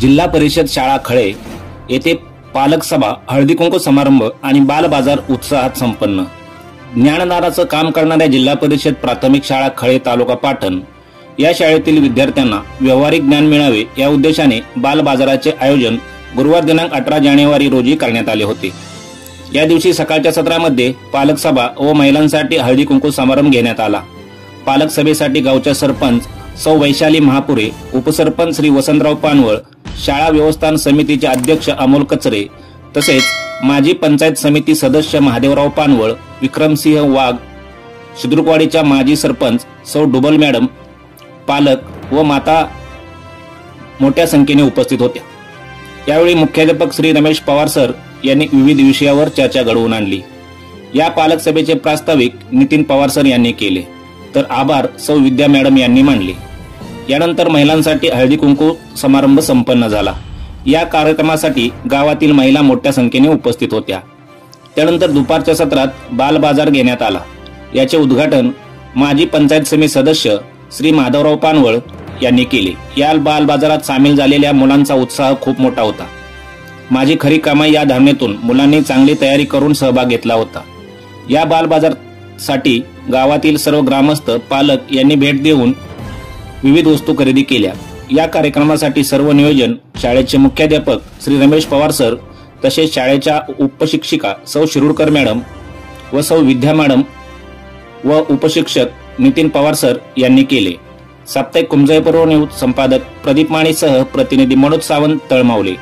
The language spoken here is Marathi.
जिल्हा परिषद शाळा खळे येथे पालक सभा, हळदी कुंकू समारंभ आणि बाल बाजार उत्साहात संपन्न। ज्ञानदानाचं काम करणाऱ्या जिल्हा परिषद प्राथमिक शाळा खळे तालुका पाटण या शाळेतील विद्यार्थ्यांना व्यावहारिक ज्ञान मिळावे या उद्देशाने बाल बाजाराचे आयोजन गुरुवार दिनांक 18 जानेवारी रोजी करण्यात आले होते। या दिवशी सकाळच्या सत्रामध्ये पालक सभा व महिलांसाठी हळदी कुंकू समारंभ घेण्यात आला। पालक सभेसाठी गावच्या सरपंच सौ वैशाली महापुरे, उपसरपंच श्री वसंतराव पानवळ, शाळा व्यवस्थापन समितीचे अध्यक्ष अमोल कचरे तसेच माजी पंचायत समिती सदस्य महादेवराव पानवळ, विक्रमसिंह वाघ, शिद्रुकवाडीच्या माजी सरपंच सौ डुबल मॅडम, पालक व माता मोठ्या संख्येने उपस्थित होत्या। यावेळी मुख्याध्यापक श्री रमेश पवार सर यांनी विविध विषयावर चर्चा घडवून आणली। या पालक सभेचे प्रास्ताविक नितीन पवार सर यांनी केले, तर आभार सौ विद्या मॅडम यांनी मानले। यानंतर महिलांसाठी हळदी कुंकू समारंभ संपन्न झाला। या कार्यक्रमासाठी गावातील महिला मोठ्या संख्येने उपस्थित होत्या। त्यानंतर दुपारच्या सत्रात बाल बाजार घेण्यात आला। याचे उद्घाटन माजी पंचायत समिती सदस्य श्री माधवराव पानवळ यांनी केले। या बाल बाजारात सामील झालेल्या मुलांचा उत्साह खूप मोठा होता। माझी खरी कमाई या धारणेतून मुलांनी चांगली तयारी करून सहभाग घेतला होता। या बाल बाजारासाठी गावातील सर्व ग्रामस्थ, पालक यांनी भेट देऊन विविध वस्तू खरेदी केल्या। या कार्यक्रमासाठी सर्व नियोजन शाळेचे मुख्याध्यापक श्री रमेश पवार सर तसेच शाळेच्या उपशिक्षिका सौ शिरूरकर मॅडम व सौ विद्या मॅडम व उपशिक्षक नितीन पवार सर यांनी केले। साप्ताहिक कुंजयपूर्व न्यूज संपादक प्रदीप माणीसह प्रतिनिधी मनोज सावंत, तळमावले।